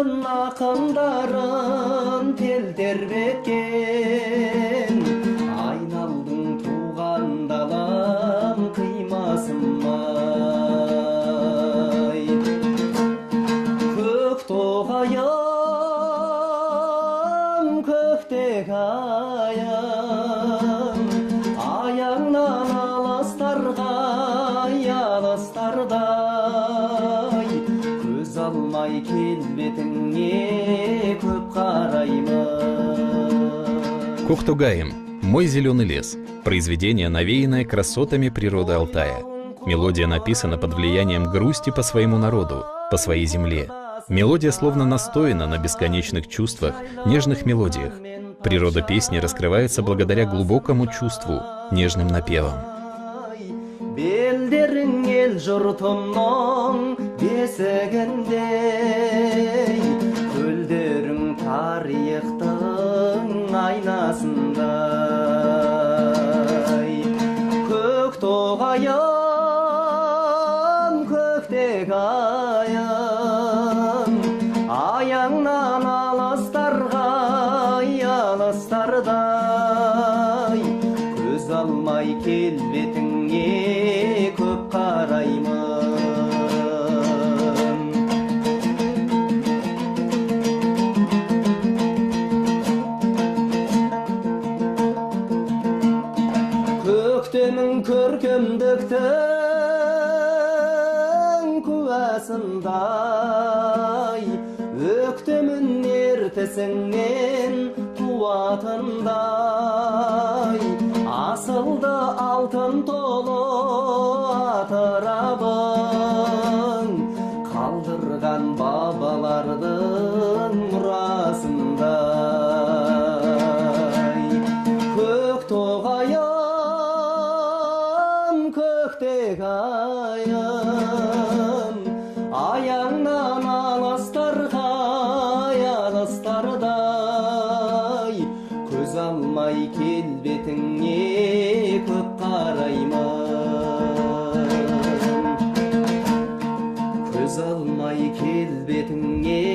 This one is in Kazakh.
Атын ақындарын тел тербеткен, айналдың туған далам қимасым-ай. Көктоғайым, көктек-айым, аяңнан алыстардай, көз алмай келбетіңе көп қараймын. Коктогаем. Мой зеленый лес. Произведение, навеянное красотами природы Алтая. Мелодия написана под влиянием грусти по своему народу, по своей земле. Мелодия словно настояна на бесконечных чувствах, нежных мелодиях. Природа песни раскрывается благодаря глубокому чувству, нежным напевам. Белдерің ел жұртымның бесігіндей, көлдерің тарихтың айнасындай. Көктоғайым, көктек-айым, аяңнан алыстардай, көз алмай келбетіңе көп қараймын. Көктемің көркемдіктің куәсындай, өктемін ертісіңнен туатындай, асылды алтын толы атырабың, қалдырған бабалардың мұрасындай. Көктоғайым, көктек-айым, аяңнан алыстардай, көз алмай келбетіңе көп қараймын. Көз алмай келбетіңе